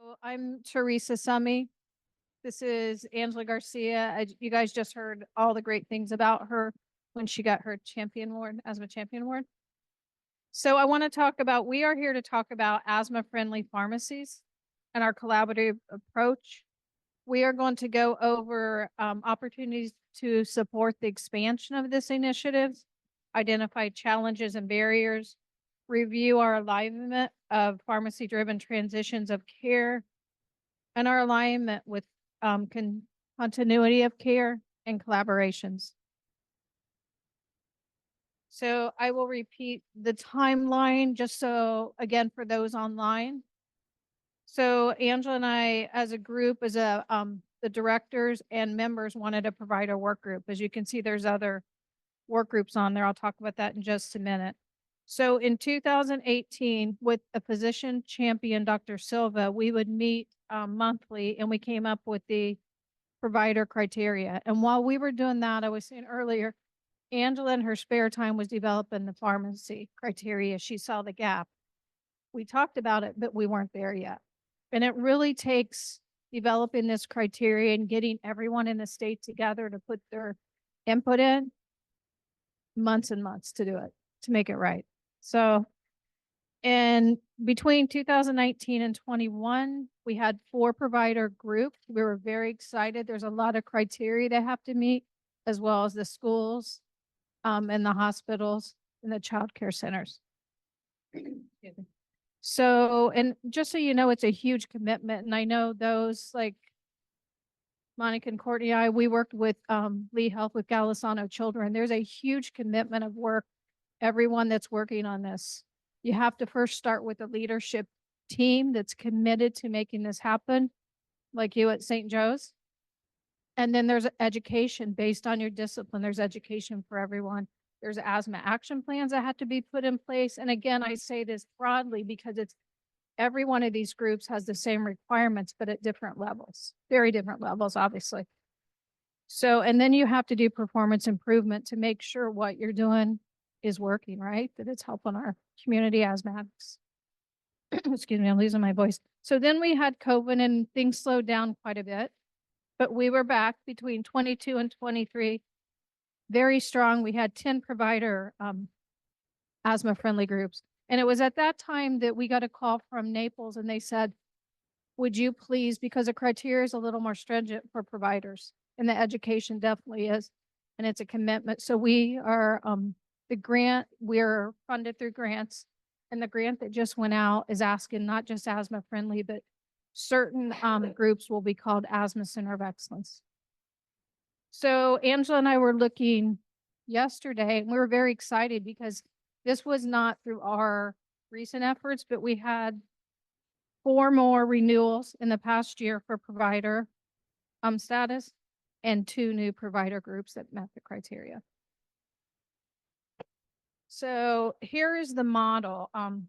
So I'm Teresa Summe. This is Angela Garcia. You guys just heard all the great things about her when she got her champion award, asthma champion award. So I want to talk about, we are here to talk about asthma-friendly pharmacies and our collaborative approach. We are going to go over opportunities to support the expansion of this initiative, identify challenges and barriers, review our alignment of pharmacy-driven transitions of care, and our alignment with continuity of care and collaborations. So I will repeat the timeline just so, again, for those online. So Angela and I, as a group, as the directors and members, wanted to provide a work group. As you can see, there's other work groups on there. I'll talk about that in just a minute. So in 2018, with a physician champion, Dr. Silva, we would meet monthly, and we came up with the provider criteria. And while we were doing that, I was saying earlier, Angela in her spare time was developing the pharmacy criteria. She saw the gap. We talked about it, but we weren't there yet. And it really takes developing this criteria and getting everyone in the state together to put their input in, months and months to do it, to make it right. So, and between 2019 and 21, we had 4 provider groups. We were very excited. There's a lot of criteria they have to meet, as well as the schools, and the hospitals and the child care centers. So, and just so you know, it's a huge commitment. And I know those like Monica and Courtney, we worked with Lee Health with Galisano Children. There's a huge commitment of work, everyone that's working on this. You have to first start with a leadership team that's committed to making this happen, like you at St. Joe's. And then there's education based on your discipline. There's education for everyone. There's asthma action plans that have to be put in place. And again, I say this broadly because it's every one of these groups has the same requirements, but at different levels, very different levels, obviously. So, and then you have to do performance improvement to make sure what you're doing is working, right? That it's helping our community asthmatics. Excuse me, I'm losing my voice. So then we had COVID and things slowed down quite a bit, but we were back between 22 and 23, very strong. We had 10 provider asthma friendly groups. And it was at that time that we got a call from Naples, and they said, would you please, because the criteria is a little more stringent for providers, and the education definitely is, and it's a commitment. So we are, the grant, we're funded through grants, and the grant that just went out is asking not just asthma friendly, but certain groups will be called Asthma Center of Excellence. So Angela and I were looking yesterday, and we were very excited because this was not through our recent efforts, but we had 4 more renewals in the past year for provider status and 2 new provider groups that met the criteria. So here is the model. And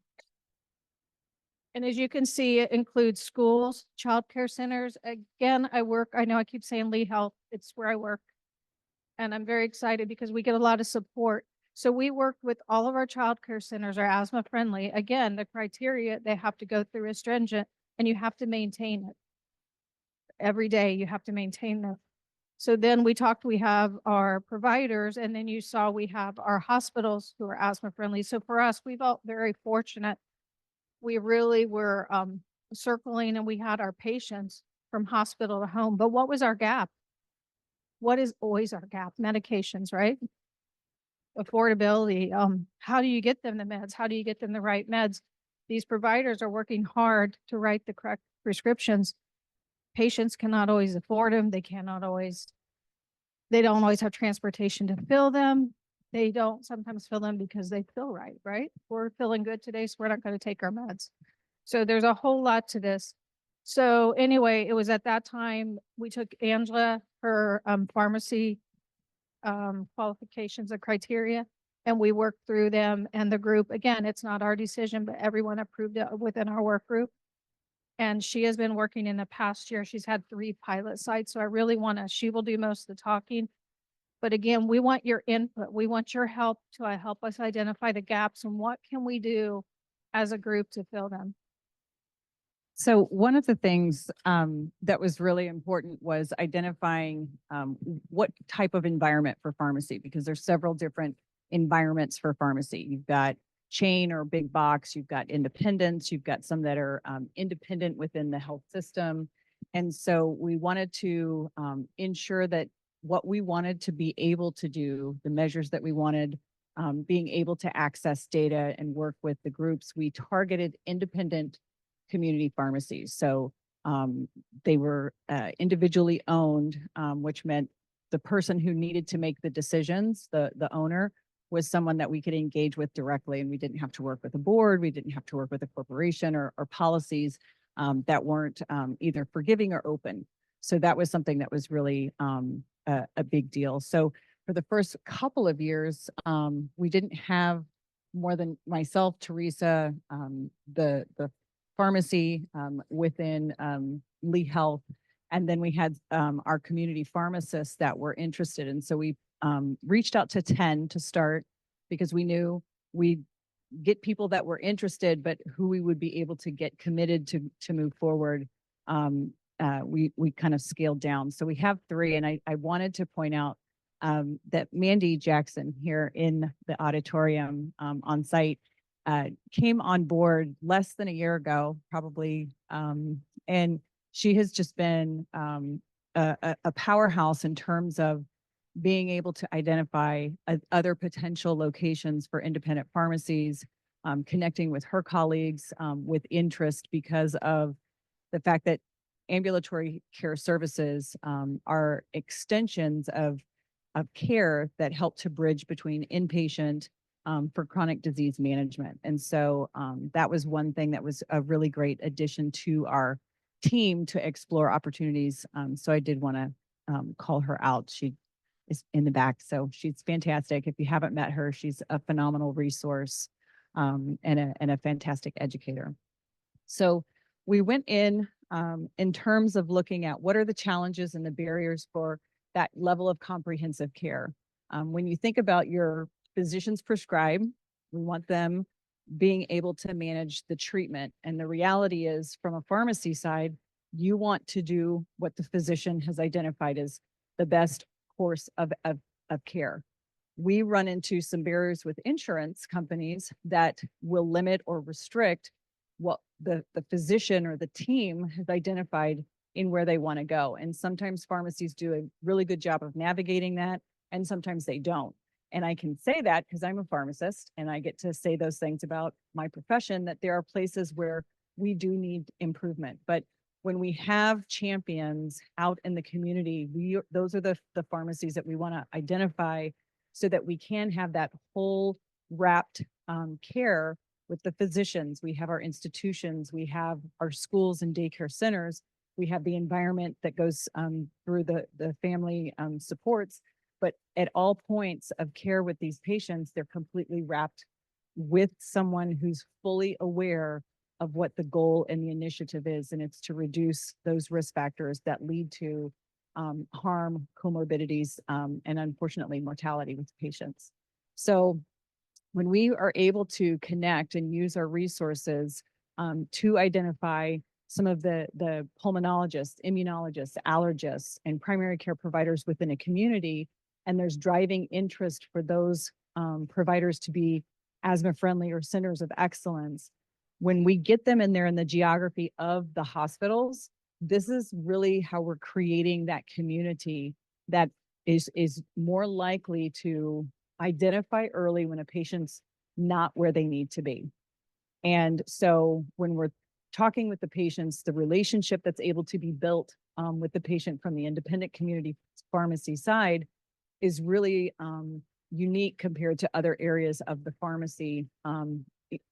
as you can see, it includes schools, child care centers. Again, I know I keep saying Lee Health, it's where I work. And I'm very excited because we get a lot of support. So we worked with all of our child care centers are asthma friendly. Again, the criteria they have to go through is stringent, and you have to maintain it. Every day you have to maintain them. So then we have our providers, and then you saw we have our hospitals who are asthma friendly. So for us, we felt very fortunate. We really were circling, and we had our patients from hospital to home. But what was our gap? What is always our gap? Medications, right? Affordability. How do you get them the meds? How do you get them the right meds? These providers are working hard to write the correct prescriptions. Patients cannot always afford them. They don't always have transportation to fill them. They don't sometimes fill them because they feel right? We're feeling good today, so we're not going to take our meds. So there's a whole lot to this. So anyway, it was at that time we took Angela, her pharmacy qualifications and criteria, and we worked through them, and the group, again, it's not our decision, but everyone approved it within our work group. And she has been working in the past year. She's had 3 pilot sites. So I really she will do most of the talking. But again, we want your input. We want your help to help us identify the gaps and what can we do as a group to fill them. So one of the things that was really important was identifying what type of environment for pharmacy, because there's several different environments for pharmacy. You've got chain or big box, you've got independents, you've got some that are independent within the health system. And so we wanted to ensure that what we wanted to be able to do, the measures that we wanted, being able to access data and work with the groups, we targeted independent community pharmacies. So they were individually owned, which meant the person who needed to make the decisions, the owner, was someone that we could engage with directly, and we didn't have to work with a board, we didn't have to work with a corporation or policies that weren't either forgiving or open. So that was something that was really a big deal. So for the first couple of years, we didn't have more than myself, Teresa, the pharmacy within Lee Health. And then we had our community pharmacists that were interested. And so we reached out to 10 to start, because we knew we'd get people that were interested, but who we would be able to get committed to move forward. We kind of scaled down. So we have 3. And I wanted to point out that Mandy Jackson here in the auditorium on site came on board less than a year ago, probably. And she has just been a powerhouse in terms of being able to identify other potential locations for independent pharmacies, connecting with her colleagues with interest, because of the fact that ambulatory care services are extensions of care that help to bridge between inpatient for chronic disease management. And so that was one thing that was a really great addition to our team to explore opportunities. So I did want to call her out. She is in the back, so she's fantastic. If you haven't met her, she's a phenomenal resource and a fantastic educator. So we went in terms of looking at what are the challenges and the barriers for that level of comprehensive care. When you think about your physicians prescribe, we want them being able to manage the treatment. And the reality is, from a pharmacy side, you want to do what the physician has identified as the best course of care. We run into some barriers with insurance companies that will limit or restrict what the physician or the team has identified in where they want to go. And sometimes pharmacies do a really good job of navigating that, and sometimes they don't. And I can say that because I'm a pharmacist and I get to say those things about my profession, that there are places where we do need improvement. But when we have champions out in the community, those are the pharmacies that we want to identify, so that we can have that whole wrapped care with the physicians. We have our institutions, we have our schools and daycare centers, we have the environment that goes through the family supports. But at all points of care with these patients, they're completely wrapped with someone who's fully aware of what the goal and the initiative is. And it's to reduce those risk factors that lead to harm, comorbidities, and unfortunately mortality with patients. So when we are able to connect and use our resources to identify some of the pulmonologists, immunologists, allergists, and primary care providers within a community, and there's driving interest for those providers to be asthma friendly or centers of excellence, when we get them in there in the geography of the hospitals, this is really how we're creating that community that is more likely to identify early when a patient's not where they need to be. And so when we're talking with the patients, the relationship that's able to be built with the patient from the independent community pharmacy side is really unique compared to other areas of the pharmacy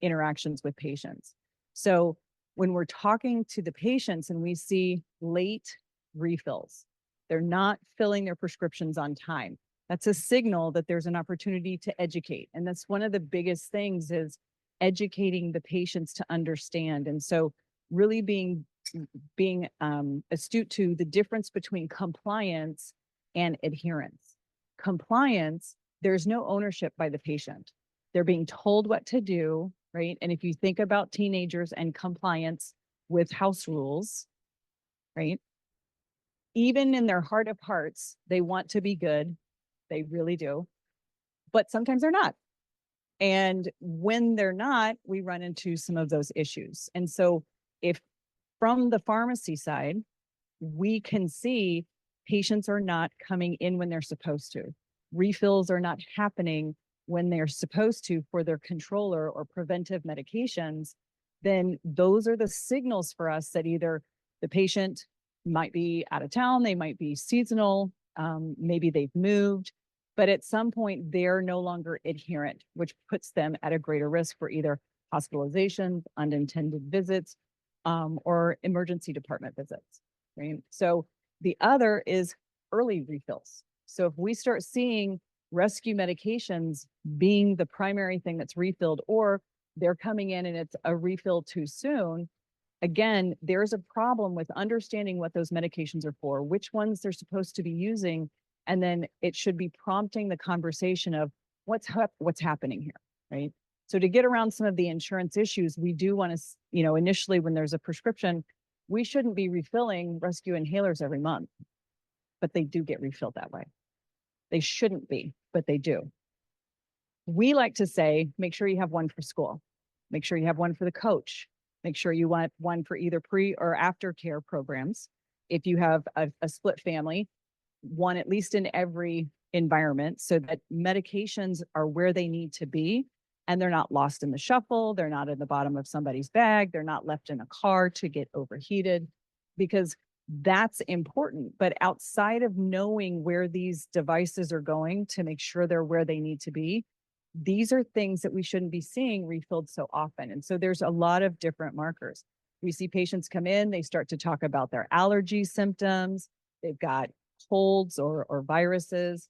interactions with patients. So when we're talking to the patients and we see late refills, they're not filling their prescriptions on time, that's a signal that there's an opportunity to educate. And that's one of the biggest things, is educating the patients to understand. And so really being astute to the difference between compliance and adherence. Compliance, there's no ownership by the patient. They're being told what to do, right? And if you think about teenagers and compliance, with house rules, right? Even in their heart of hearts, they want to be good. They really do. But sometimes they're not. And when they're not, we run into some of those issues. And so if from the pharmacy side, we can see patients are not coming in when they're supposed to. Refills are not happening when they're supposed to for their controller or preventive medications, then those are the signals for us that either the patient might be out of town, they might be seasonal, maybe they've moved, but at some point they're no longer adherent, which puts them at a greater risk for either hospitalizations, unintended visits, or emergency department visits, right? So the other is early refills. So if we start seeing rescue medications being the primary thing that's refilled, or they're coming in and it's a refill too soon, again, there's a problem with understanding what those medications are for, which ones they're supposed to be using, and then it should be prompting the conversation of what's happening here, right? So to get around some of the insurance issues, we do want to, initially when there's a prescription, we shouldn't be refilling rescue inhalers every month, but they do get refilled that way. They shouldn't be, but they do. We like to say, make sure you have one for school. Make sure you have one for the coach. Make sure you want one for either pre or after care programs. If you have a split family, one at least in every environment so that medications are where they need to be and they're not lost in the shuffle. They're not in the bottom of somebody's bag. They're not left in a car to get overheated, because that's important. But outside of knowing where these devices are going to make sure they're where they need to be, these are things that we shouldn't be seeing refilled so often. And so there's a lot of different markers. We see patients come in, they start to talk about their allergy symptoms. They've got colds or viruses.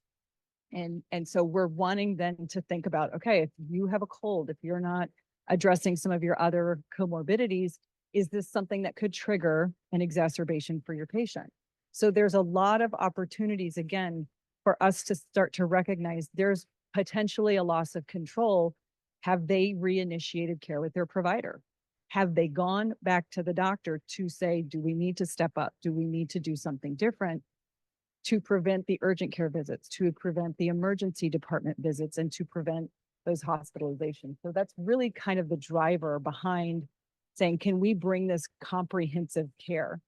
And so we're wanting then to think about, okay, if you have a cold, if you're not addressing some of your other comorbidities, is this something that could trigger an exacerbation for your patient? So there's a lot of opportunities, again, for us to start to recognize there's potentially a loss of control. Have they reinitiated care with their provider? Have they gone back to the doctor to say, do we need to step up? Do we need to do something different to prevent the urgent care visits, to prevent the emergency department visits, and to prevent those hospitalizations? So that's really kind of the driver behind saying, can we bring this comprehensive care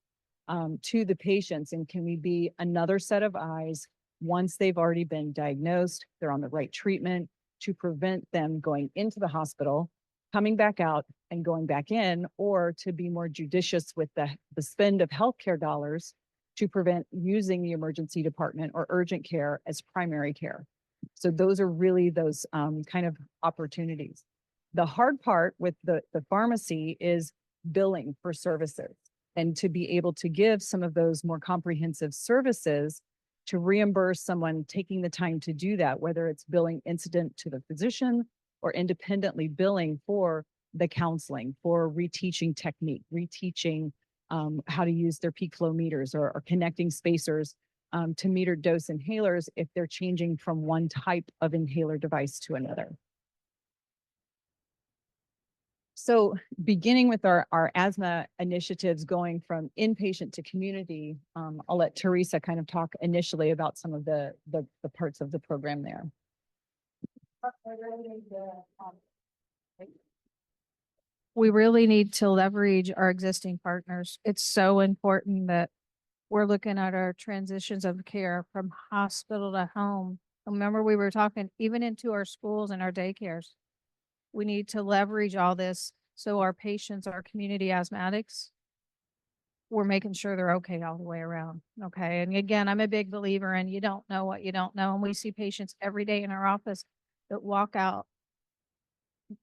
to the patients? And can we be another set of eyes once they've already been diagnosed, they're on the right treatment, to prevent them going into the hospital, coming back out and going back in, or to be more judicious with the spend of healthcare dollars to prevent using the emergency department or urgent care as primary care. So those are really those kind of opportunities. The hard part with the pharmacy is billing for services, and to be able to give some of those more comprehensive services to reimburse someone taking the time to do that, whether it's billing incident to the physician or independently billing for the counseling, for reteaching technique, reteaching how to use their peak flow meters, or connecting spacers to meter dose inhalers if they're changing from one type of inhaler device to another. So beginning with our asthma initiatives, going from inpatient to community, I'll let Teresa kind of talk initially about some of the parts of the program there. We really need to leverage our existing partners. It's so important that we're looking at our transitions of care from hospital to home. Remember, we were talking even into our schools and our daycares. We need to leverage all this so our patients, our community asthmatics, we're making sure they're okay all the way around. Okay. And again, I'm a big believer in you don't know what you don't know. And we see patients every day in our office that walk out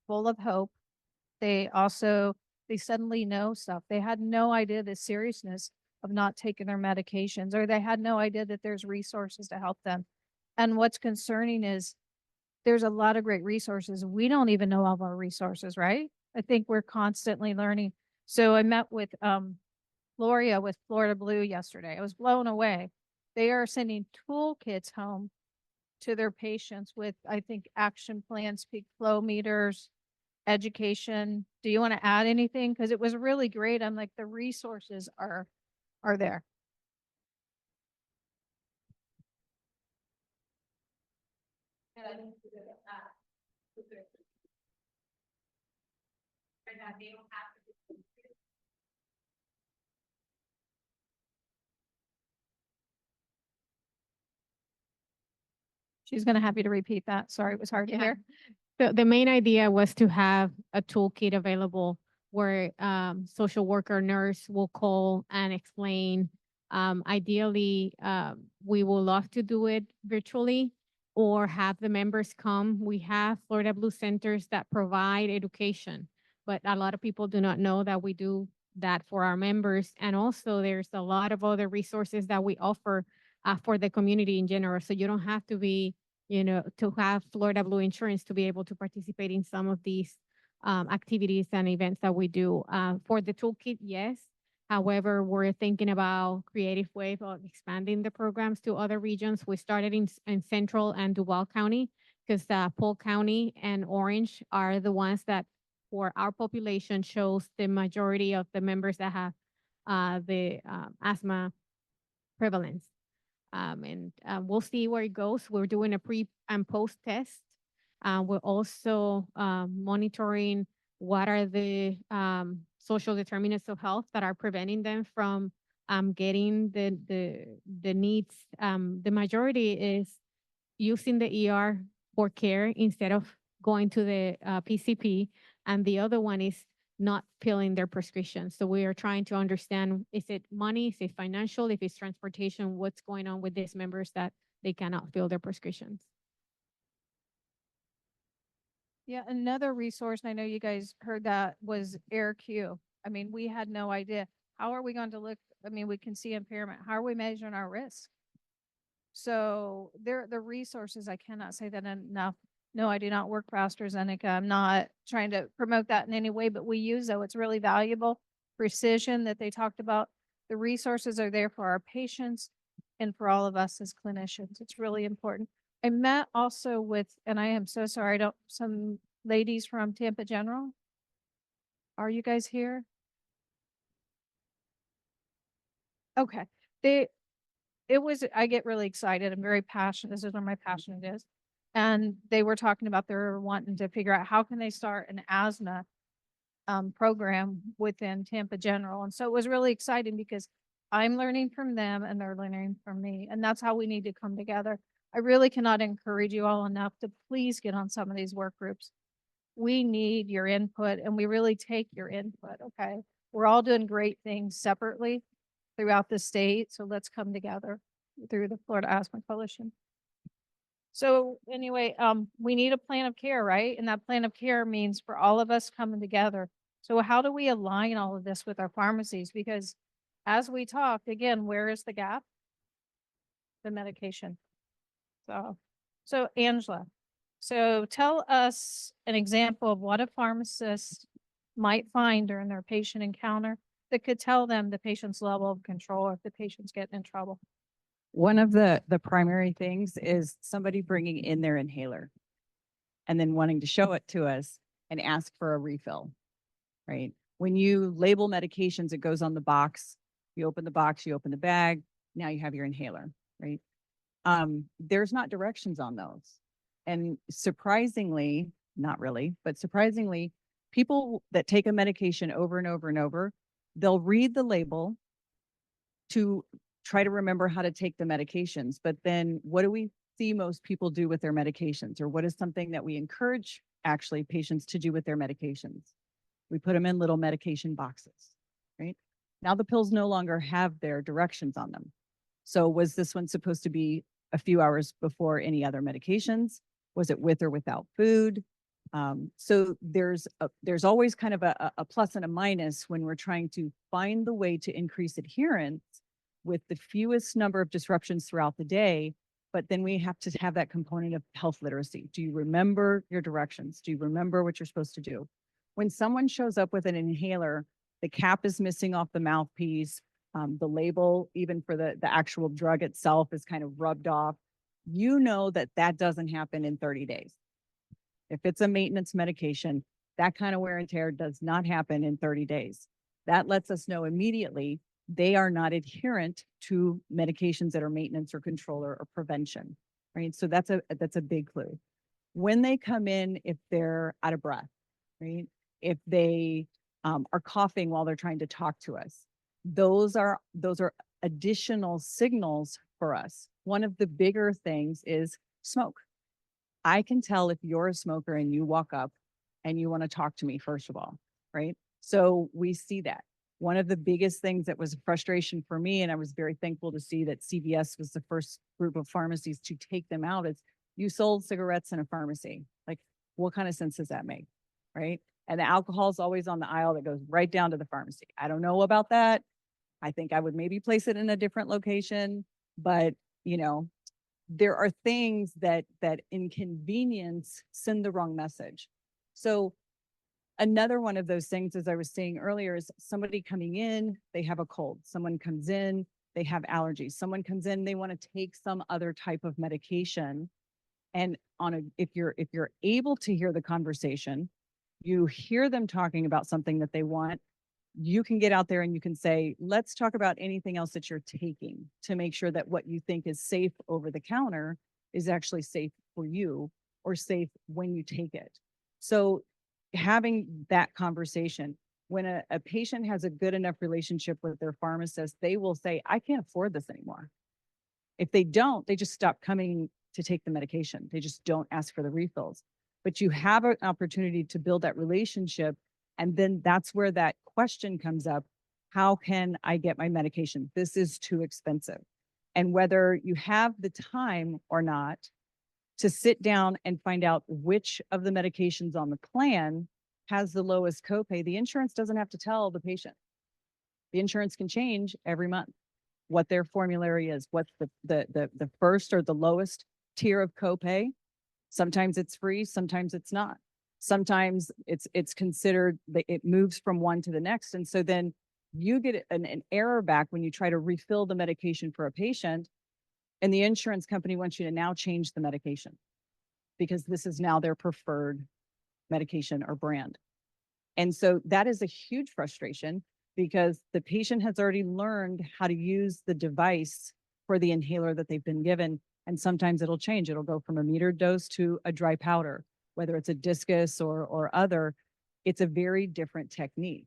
full of hope. They suddenly know stuff. They had no idea the seriousness of not taking their medications, or they had no idea that there's resources to help them. And what's concerning is there's a lot of great resources. We don't even know all of our resources, right? I think we're constantly learning. So I met with Gloria with Florida Blue yesterday. I was blown away. They are sending toolkits home to their patients with, I think, action plans, peak flow meters, education. Do you want to add anything? Because it was really great. I'm like, the resources are there. She's gonna have you to repeat that. Sorry, it was hard to Yeah. hear. The main idea was to have a toolkit available where social worker nurse will call and explain. Ideally, we will love to do it virtually or have the members come. We have Florida Blue centers that provide education, but a lot of people do not know that we do that for our members. And also there's a lot of other resources that we offer for the community in general. So you don't have to be, to have Florida Blue insurance to be able to participate in some of these activities and events that we do. For the toolkit, yes. However, we're thinking about creative ways of expanding the programs to other regions. We started in Central and Duval County because Polk County and Orange are the ones that, for our population, shows the majority of the members that have the asthma prevalence. And we'll see where it goes. We're doing a pre and post test. We're also monitoring what are the social determinants of health that are preventing them from getting the needs. The majority is using the ER for care instead of going to the PCP, and the other one is not filling their prescriptions. So we are trying to understand, is it money, is it financial, if it's transportation, what's going on with these members that they cannot fill their prescriptions. Yeah, another resource, and I know you guys heard that, was AirQ. I mean, we had no idea. How are we going to look? I mean, we can see impairment. How are we measuring our risk? So the resources, I cannot say that enough. No, I do not work for AstraZeneca. I'm not trying to promote that in any way, but we use though. It's really valuable. Precision that they talked about. The resources are there for our patients and for all of us as clinicians. It's really important. I met also with, and I am so sorry, I don't, some ladies from Tampa General. Are you guys here? Okay. I get really excited. I'm very passionate. This is where my passion is. And they were talking about they're wanting to figure out how can they start an asthma program within Tampa General. And so it was really exciting because I'm learning from them and they're learning from me. And that's how we need to come together. I really cannot encourage you all enough to please get on some of these work groups. We need your input and we really take your input. Okay. We're all doing great things separately throughout the state. So let's come together through the Florida Asthma Coalition. So anyway, we need a plan of care, right? And that plan of care means for all of us coming together. So how do we align all of this with our pharmacies? Because as we talked, again, where is the gap? The medication. So Angela, so tell us an example of what a pharmacist might find during their patient encounter that could tell them the patient's level of control if the patient's getting in trouble. One of the primary things is somebody bringing in their inhaler and then wanting to show it to us and ask for a refill, right? When you label medications, it goes on the box. You open the box, you open the bag, now you have your inhaler, right? There's not directions on those. And surprisingly, not really, but surprisingly, people that take a medication over and over and over, they'll read the label to try to remember how to take the medications. But then what do we see most people do with their medications? Or what is something that we encourage actually patients to do with their medications? We put them in little medication boxes, right? Now the pills no longer have their directions on them. So was this one supposed to be a few hours before any other medications? Was it with or without food? So there's always kind of a plus and a minus when we're trying to find the way to increase adherence with the fewest number of disruptions throughout the day. But then we have to have that component of health literacy. Do you remember your directions? Do you remember what you're supposed to do? When someone shows up with an inhaler, the cap is missing off the mouthpiece. The label, even for the actual drug itself, is kind of rubbed off. You know that doesn't happen in 30 days. If it's a maintenance medication, That kind of wear and tear does not happen in 30 days. That lets us know immediately they are not adherent to medications that are maintenance or control or prevention, right? So that's a big clue. When they come in, if they're out of breath, right? If they are coughing while they're trying to talk to us, those are additional signals for us. One of the bigger things is smoke. I can tell if you're a smoker and you walk up and you want to talk to me, first of all, right? So we see that. One of the biggest things that was a frustration for me, and I was very thankful to see that CVS was the first group of pharmacies to take them out, is you sold cigarettes in a pharmacy. Like, what kind of sense does that make, right? And the alcohol is always on the aisle that goes right down to the pharmacy. I don't know about that. I think I would maybe place it in a different location, but there are things that inconvenience send the wrong message. So another one of those things, as I was saying earlier, is somebody coming in, they have a cold. Someone comes in, they have allergies. Someone comes in, they want to take some other type of medication. And if you're able to hear the conversation, you hear them talking about something that they want, you can get out there and you can say, let's talk about anything else that you're taking to make sure that what you think is safe over the counter is actually safe for you or safe when you take it. So having that conversation, when a patient has a good enough relationship with their pharmacist, they will say, I can't afford this anymore. If they don't, they just stop coming to take the medication. They just don't ask for the refills. But you have an opportunity to build that relationship. And then that's where that question comes up. How can I get my medication? This is too expensive. And whether you have the time or not to sit down and find out which of the medications on the plan has the lowest copay, the insurance doesn't have to tell the patient. The insurance can change every month what their formulary is, what's the first or the lowest tier of copay. Sometimes it's free, sometimes it's not. Sometimes it's considered that it moves from one to the next. And so then you get an error back when you try to refill the medication for a patient, and the insurance company wants you to now change the medication because this is now their preferred medication or brand. And so that is a huge frustration because the patient has already learned how to use the device for the inhaler that they've been given. And sometimes it'll change. It'll go from a metered dose to a dry powder, whether it's a discus or other. It's a very different technique.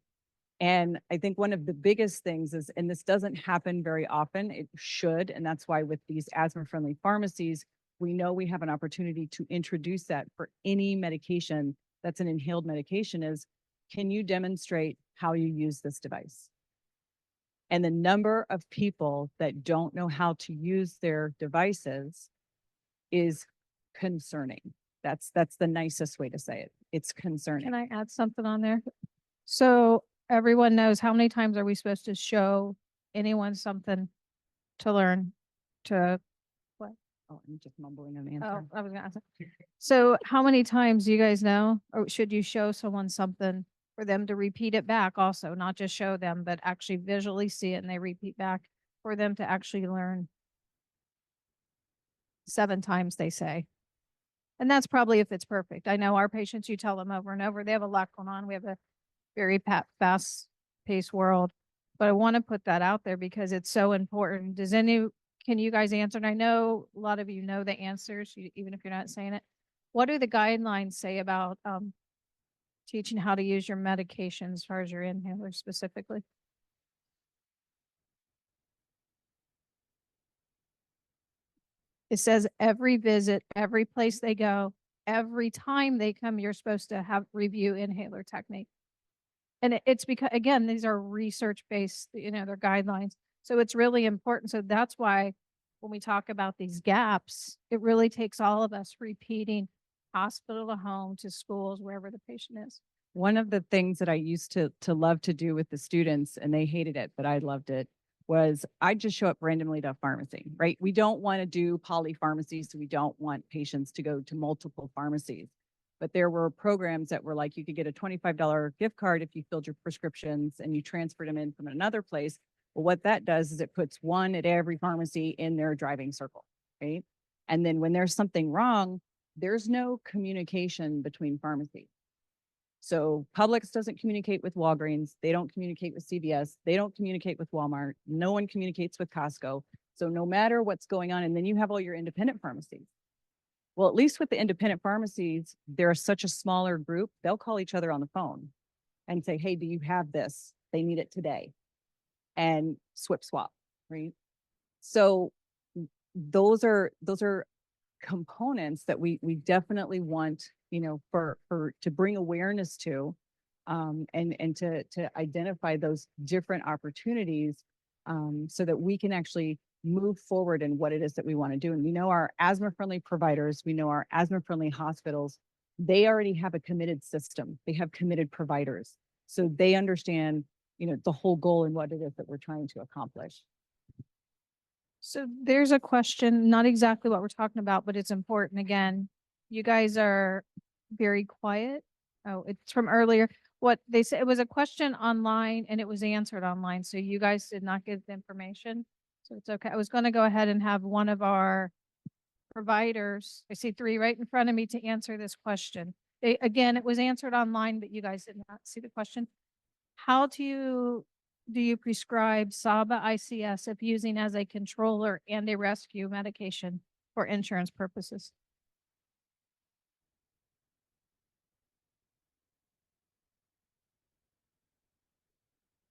And I think one of the biggest things is, and this doesn't happen very often, it should, and that's why with these asthma-friendly pharmacies, we know we have an opportunity to introduce that for any medication that's an inhaled medication is, can you demonstrate how you use this device? And the number of people that don't know how to use their devices is concerning. That's the nicest way to say it. It's concerning. Can I add something on there? So everyone knows, how many times are we supposed to show anyone something to learn to what? Oh, I'm just mumbling an Oh, answer. I was gonna ask. So how many times do you guys know, or should you show someone something for them to repeat it back also, not just show them, but actually visually see it and they repeat back for them to actually learn? 7 times, they say. And that's probably if it's perfect. I know our patients, you tell them over and over, they have a lot going on. We have a very fast paced world, but I want to put that out there because it's so important. Can you guys answer? And I know a lot of you know the answers, even if you're not saying it. What do the guidelines say about teaching how to use your medication as far as your inhaler specifically? It says every visit, every place they go, every time they come, you're supposed to have review inhaler technique. And it's because, again, these are research-based, they're guidelines. So it's really important. So that's why when we talk about these gaps, it really takes all of us repeating hospital to home to schools, wherever the patient is. One of the things that I used to love to do with the students, and they hated it, but I loved it, was I'd just show up randomly to a pharmacy, right? We don't want to do polypharmacies, so we don't want patients to go to multiple pharmacies. But there were programs that were like, you could get a $25 gift card if you filled your prescriptions and you transferred them in from another place. Well, what that does is it puts one at every pharmacy in their driving circle, right? And then when there's something wrong, there's no communication between pharmacies. So Publix doesn't communicate with Walgreens. They don't communicate with CVS. They don't communicate with Walmart. No one communicates with Costco. So no matter what's going on, and then you have all your independent pharmacies. Well, at least with the independent pharmacies, they're such a smaller group. They'll call each other on the phone and say, hey, do you have this? They need it today. And swap, right? So those are components that we definitely want, for to bring awareness to, and to identify those different opportunities, so that we can actually move forward in what it is that we want to do. And we know our asthma friendly providers, we know our asthma friendly hospitals, they already have a committed system. They have committed providers. So they understand, the whole goal and what it is that we're trying to accomplish. So there's a question, not exactly what we're talking about, but it's important. Again, you guys are very quiet. Oh, it's from earlier. What they said, it was a question online and it was answered online. So you guys did not get the information. So it's okay. I was going to go ahead and have one of our providers, I see 3 right in front of me, to answer this question. Again, it was answered online, but you guys did not see the question. How do you prescribe SABA ICS if using as a controller and a rescue medication for insurance purposes?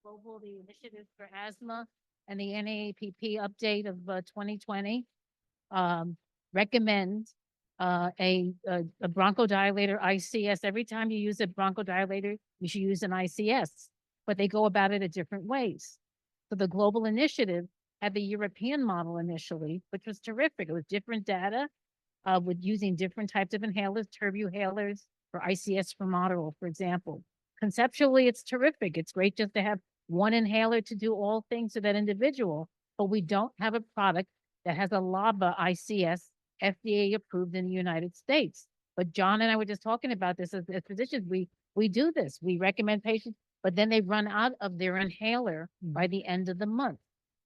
Global, the Initiative for Asthma and the NAAPP update of 2020 recommend a bronchodilator ICS. Every time you use a bronchodilator, you should use an ICS, but they go about it in different ways. So the Global Initiative had the European model initially, which was terrific. It was different data with using different types of inhalers, turbuhalers for ICS formoterol, for example. Conceptually, it's terrific. It's great just to have one inhaler to do all things to that individual, but we don't have a product that has a LABA ICS FDA approved in the United States. But John and I were just talking about this as physicians. We do this. We recommend patients, but then they run out of their inhaler by the end of the month.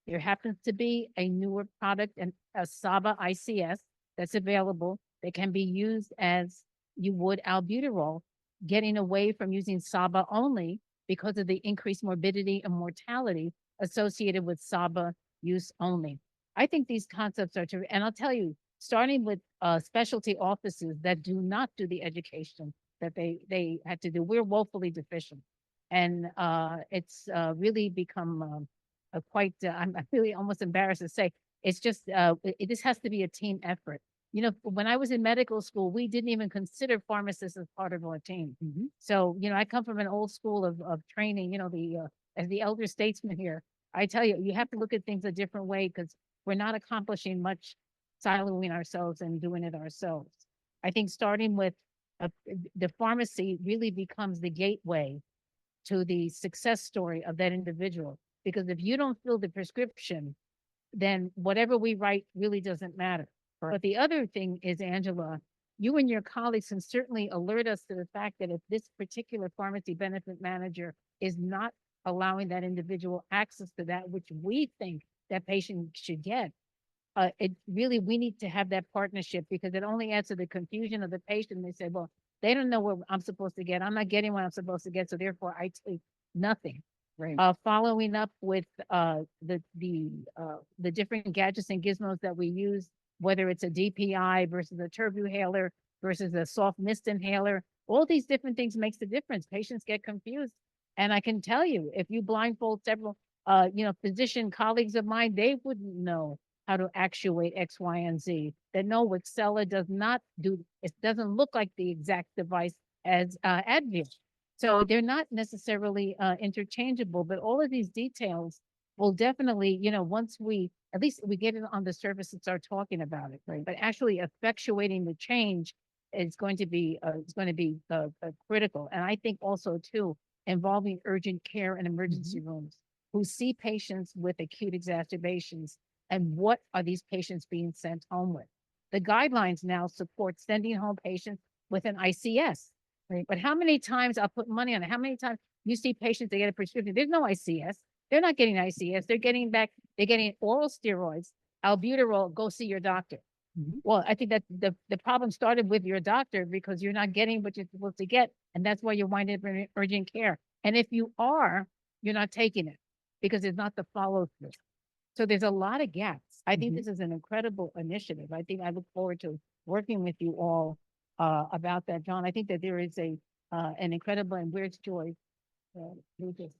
There happens to be a newer product, and a SABA ICS that's available that can be used as you would albuterol, getting away from using SABA only because of the increased morbidity and mortality associated with SABA use only. I think these concepts are terrific. And I'll tell you, starting with specialty offices that do not do the education that they had to do, we're woefully deficient. And it's really become I'm really almost embarrassed to say, it's just, this has to be a team effort. When I was in medical school, we didn't even consider pharmacists as part of our team. Mm-hmm. So, I come from an old school of training, as the elder statesman here, I tell you, you have to look at things a different way because we're not accomplishing much siloing ourselves and doing it ourselves. I think starting with the pharmacy really becomes the gateway to the success story of that individual. Because if you don't fill the prescription, then whatever we write really doesn't matter. But the other thing is, Angela, you and your colleagues can certainly alert us to the fact that if this particular pharmacy benefit manager is not allowing that individual access to that which we think that patient should get, we need to have that partnership, because it only adds to the confusion of the patient. They say, well, they don't know what I'm supposed to get. I'm not getting what I'm supposed to get, so therefore I take nothing. Right. Following up with the different gadgets and gizmos that we use, whether it's a DPI versus a turbuhaler versus a soft mist inhaler, all these different things makes the difference. Patients get confused. And I can tell you, if you blindfold several, physician colleagues of mine, they wouldn't know how to actuate X, Y, and Z. That no, Wixela does not do, it doesn't look like the exact device as Advil. So they're not necessarily interchangeable, but all of these details will definitely, once at least we get it on the surface and start talking about it, right? But actually effectuating the change is going to be critical. And I think also too, involving urgent care and emergency rooms who see patients with acute exacerbations, and what are these patients being sent home with? The guidelines now support sending home patients with an ICS. Right. But how many times, I'll put money on it, how many times you see patients that get a prescription, there's no ICS. They're not getting ICS. They're getting oral steroids, albuterol, go see your doctor. Well, I think that the problem started with your doctor because you're not getting what you're supposed to get. And that's why you're winding up in urgent care. And if you are, you're not taking it because it's not the follow through. So there's a lot of gaps. I think this is an incredible initiative. I think I look forward to working with you all about that, John. I think that there is an incredible, and where's Joy? Lucas.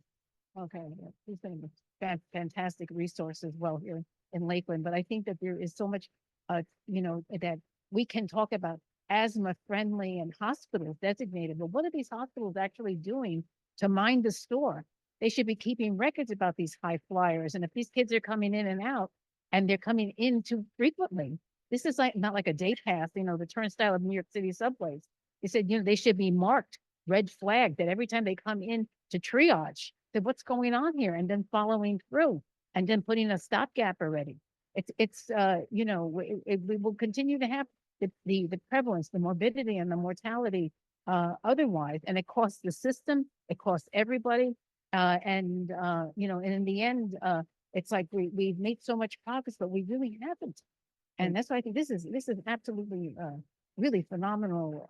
Okay, yeah, he's been a fantastic resource as well here in Lakeland. But I think that there is so much, that we can talk about asthma friendly and hospitals designated. But what are these hospitals actually doing to mind the store? They should be keeping records about these high flyers. And if these kids are coming in and out and they're coming in too frequently, this is like not like a day pass, the turnstile of New York City subways. They said, they should be marked red flag that every time they come in to triage, that what's going on here, and then following through and then putting a stopgap already. We will continue to have the prevalence, the morbidity and the mortality otherwise. And it costs the system, it costs everybody. And in the end, it's like we've made so much progress, but we really haven't. And that's why I think this is absolutely really phenomenal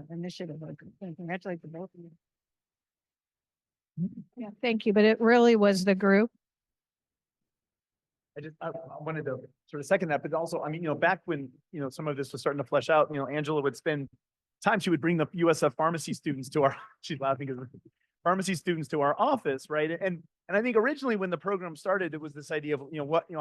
initiative. I congratulate the both of you. Yeah, thank you. But it really was the group. I wanted to sort of second that, but also, I mean, back when, some of this was starting to flesh out, Angela would spend time, she would bring the USF pharmacy students to our, she's laughing because pharmacy students to our office, right? And I think originally when the program started, it was this idea of,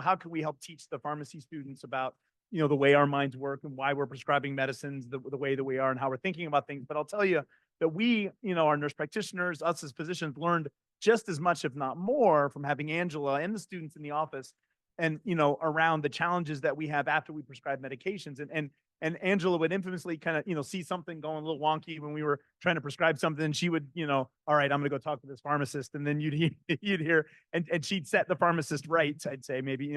how can we help teach the pharmacy students about, the way our minds work and why we're prescribing medicines the way that we are and how we're thinking about things. But I'll tell you that we, our nurse practitioners, us as physicians, learned just as much, if not more, from having Angela and the students in the office and, around the challenges that we have after we prescribe medications. And Angela would infamously kind of, see something going a little wonky when we were trying to prescribe something. And she would, all right, I'm going to go talk to this pharmacist. And then you'd hear, and she'd set the pharmacist right, I'd say maybe,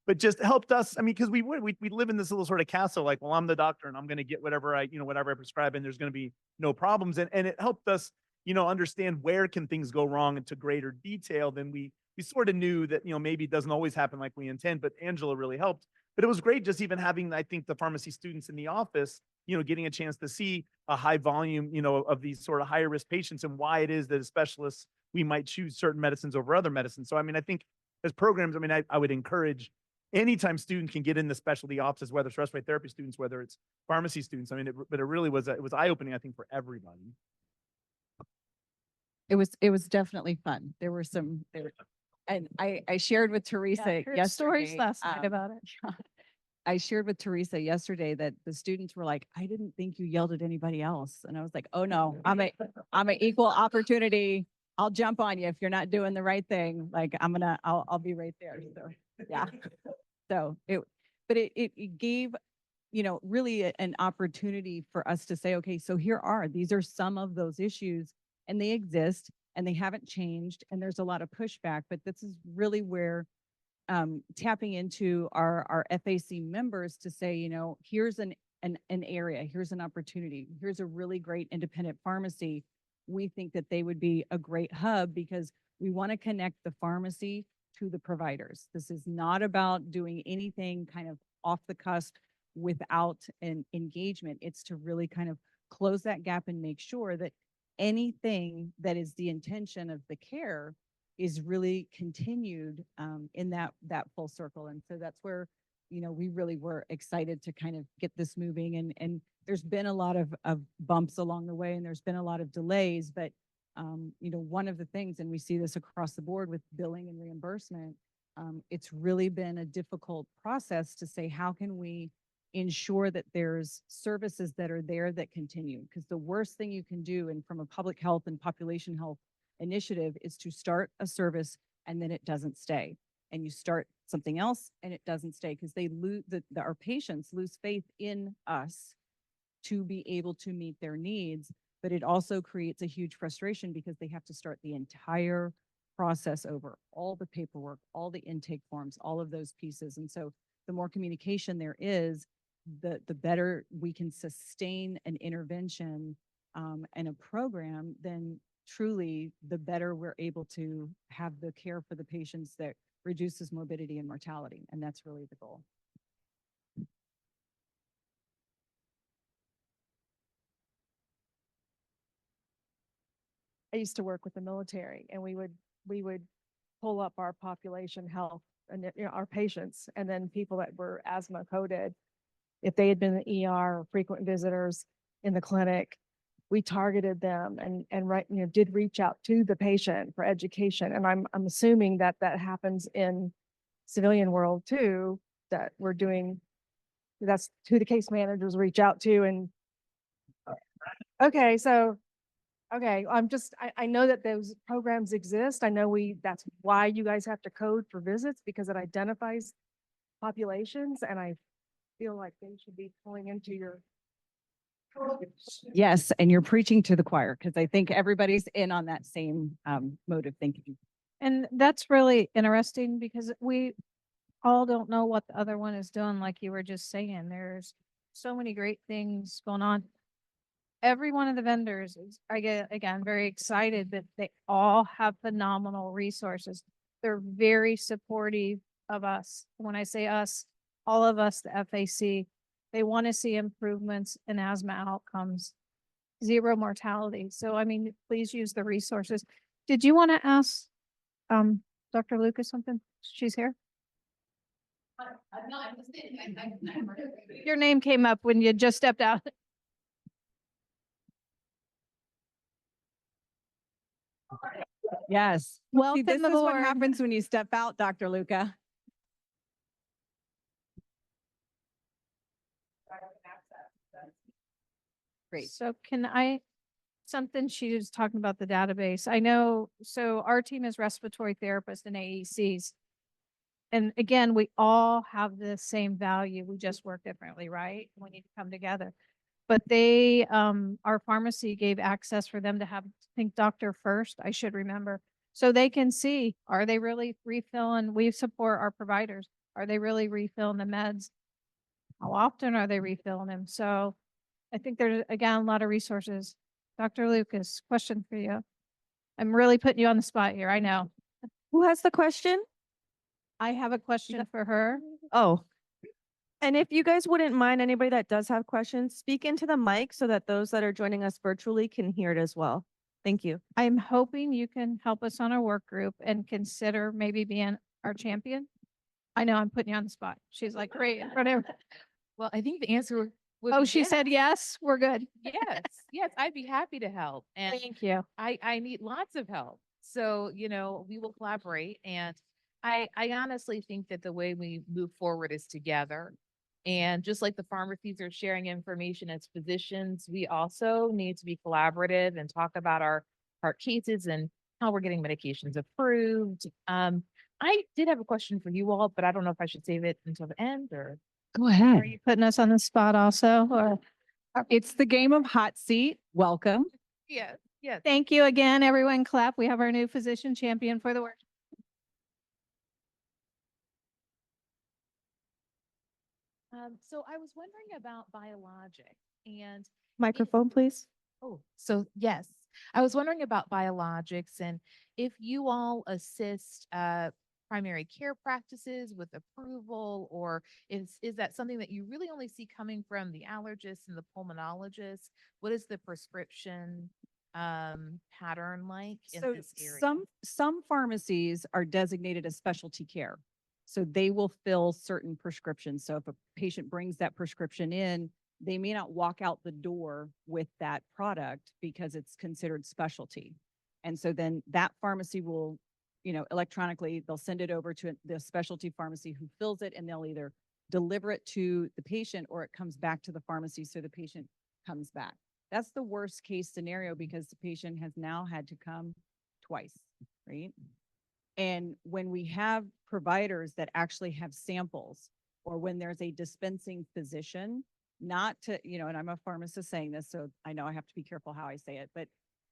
but just helped us. I mean, because we live in this little sort of castle, like, well, I'm the doctor and I'm going to get whatever I prescribe and there's going to be no problems. And it helped us, understand where can things go wrong into greater detail than we sort of knew that, maybe it doesn't always happen like we intend, but Angela really helped. But it was great just even having, I think, the pharmacy students in the office, getting a chance to see a high volume, of these sort of higher risk patients and why it is that as specialists, we might choose certain medicines over other medicines. So, I mean, I think as programs, I mean, I would encourage anytime students can get in the specialty offices, whether it's respiratory therapy students, whether it's pharmacy students. I mean, but it really was, it was eye-opening, I think, for everybody. It was definitely fun. There were and I shared with Teresa Heard yesterday. stories last night about it. I shared with Teresa yesterday that the students were like, I didn't think you yelled at anybody else. And I was like, oh no, I'm an equal opportunity. I'll jump on you if you're not doing the right thing. Like I'll be right there. So yeah. So it gave, really an opportunity for us to say, okay, so these are some of those issues and they exist and they haven't changed and there's a lot of pushback, but this is really where tapping into our FAC members to say, here's an area, here's an opportunity, here's a really great independent pharmacy. We think that they would be a great hub because we want to connect the pharmacy to the providers. This is not about doing anything kind of off the cusp without an engagement. It's to really kind of close that gap and make sure that anything that is the intention of the care is really continued in that full circle. And so that's where, we really were excited to kind of get this moving. And there's been a lot of bumps along the way and there's been a lot of delays, but one of the things, and we see this across the board with billing and reimbursement, it's really been a difficult process to say, how can we ensure that there's services that are there that continue? Because the worst thing you can do, and from a public health and population health initiative, is to start a service and then it doesn't stay. And you start something else and it doesn't stay because they lose, our patients lose faith in us to be able to meet their needs. But it also creates a huge frustration because they have to start the entire process over, all the paperwork, all the intake forms, all of those pieces. And so the more communication there is, the better we can sustain an intervention and a program, then truly the better we're able to have the care for the patients that reduces morbidity and mortality. And that's really the goal. I used to work with the military, and we would pull up our population health and, you know, our patients, and then people that were asthma coded, if they had been in the ER or frequent visitors in the clinic, we targeted them and right, you know, did reach out to the patient for education. And I'm assuming that that happens in civilian world too, that we're doing, that's who the case managers reach out to. And okay, so, okay, I know that those programs exist. I know that's why you guys have to code for visits, because it identifies populations, and I feel like they should be pulling into your. Yes, and you're preaching to the choir because I think everybody's in on that same mode of thinking. And that's really interesting because we all don't know what the other one is doing, like you were just saying. There's so many great things going on. Every one of the vendors is, I get, again, very excited that they all have phenomenal resources. They're very supportive of us. When I say us, all of us, the FAC, they want to see improvements in asthma outcomes, zero mortality. So, I mean, please use the resources. Did you want to ask Dr. Lucas something? She's here. Your name came up when you just stepped out. Yes. See, Welcome this is what aboard. happens when you step out, Dr. Luca. Great. So something she was talking about the database. I know, so our team is respiratory therapists and AECs. And again, we all have the same value. We just work differently, right? We need to come together. But our pharmacy gave access for them to have, I think, doctor first, I should remember. So they can see, are they really refilling? We support our providers. Are they really refilling the meds? How often are they refilling them? So I think there's, again, a lot of resources. Dr. Lucas, question for you. I'm really putting you on the spot here. I know. Who has the question? I have a question for her. Oh. And if you guys wouldn't mind, anybody that does have questions, speak into the mic so that those that are joining us virtually can hear it as well. Thank you. I'm hoping you can help us on our work group and consider maybe being our champion. I know I'm putting you on the spot. She's like, great, in front of everyone. Well, I think the answer would Oh, be she yes. said yes, we're good. Yes, yes, I'd be happy to help. And Thank you. I need lots of help. So, you know, we will collaborate. And I honestly think that the way we move forward is together. And just like the pharmacies are sharing information as physicians, we also need to be collaborative and talk about our cases and how we're getting medications approved. I did have a question for you all, but I don't know if I should save it until the end or. Go Are ahead. you putting us on the spot also, or? It's the game of hot seat. Welcome. Yes, yes. Thank you again, everyone. Clap. We have our new physician champion for the work. So I was wondering about biologic and Microphone, please. so yes, I was wondering about biologics and if you all assist primary care practices with approval, or is that something that you really only see coming from the allergists and the pulmonologists? What is the prescription pattern like in So this area? some pharmacies are designated as specialty care. So they will fill certain prescriptions. So if a patient brings that prescription in, they may not walk out the door with that product because it's considered specialty. And so then that pharmacy will, you know, electronically, they'll send it over to the specialty pharmacy who fills it, and they'll either deliver it to the patient or it comes back to the pharmacy so the patient comes back. That's the worst case scenario because the patient has now had to come twice, right? And when we have providers that actually have samples, or when there's a dispensing physician, not to, you know, and I'm a pharmacist saying this, so I know I have to be careful how I say it, but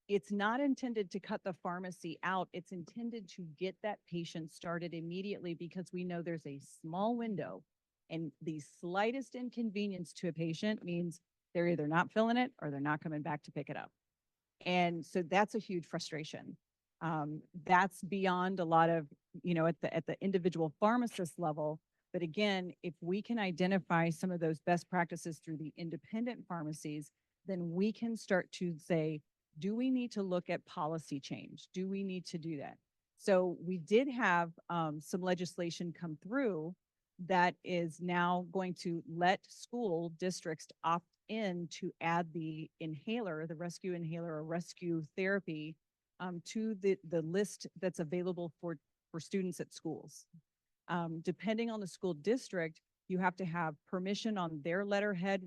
it's not intended to cut the pharmacy out. It's intended to get that patient started immediately because we know there's a small window, and the slightest inconvenience to a patient means they're either not filling it or they're not coming back to pick it up. And so that's a huge frustration. That's beyond a lot of, you know, at the individual pharmacist level. But again, if we can identify some of those best practices through the independent pharmacies, then we can start to say, do we need to look at policy change? Do we need to do that? So we did have some legislation come through that is now going to let school districts opt in to add the inhaler, the rescue inhaler or rescue therapy to the list that's available for students at schools. Depending on the school district, you have to have permission on their letterhead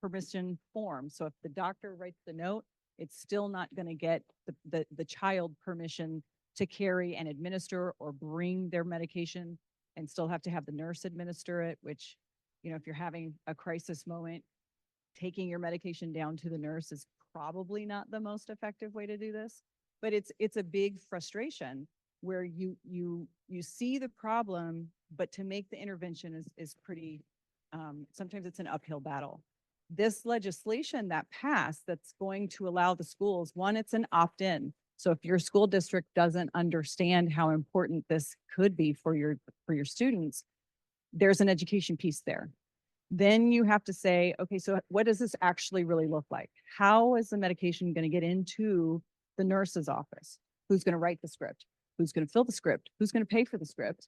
permission form. So if the doctor writes the note, it's still not going to get the child permission to carry and administer or bring their medication, and still have to have the nurse administer it, which, you know, if you're having a crisis moment, taking your medication down to the nurse is probably not the most effective way to do this. But it's a big frustration where you see the problem, but to make the intervention is pretty, sometimes it's an uphill battle. This legislation that passed that's going to allow the schools, one, it's an opt-in. So if your school district doesn't understand how important this could be for your students, there's an education piece there. Then you have to say, okay, so what does this actually really look like? How is the medication going to get into the nurse's office? Who's going to write the script? Who's going to fill the script? Who's going to pay for the script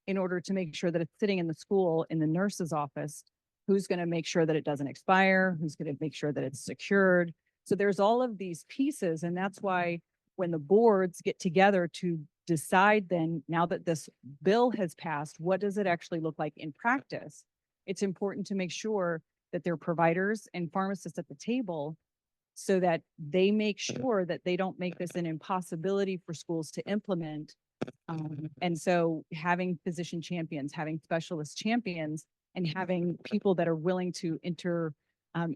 in order to make sure that it's sitting in the school, in the nurse's office? Who's going to make sure that it doesn't expire? Who's going to make sure that it's secured? So there's all of these pieces. And that's why when the boards get together to decide then, now that this bill has passed, what does it actually look like in practice? It's important to make sure that there are providers and pharmacists at the table so that they make sure that they don't make this an impossibility for schools to implement. And so having physician champions, having specialist champions, and having people that are willing to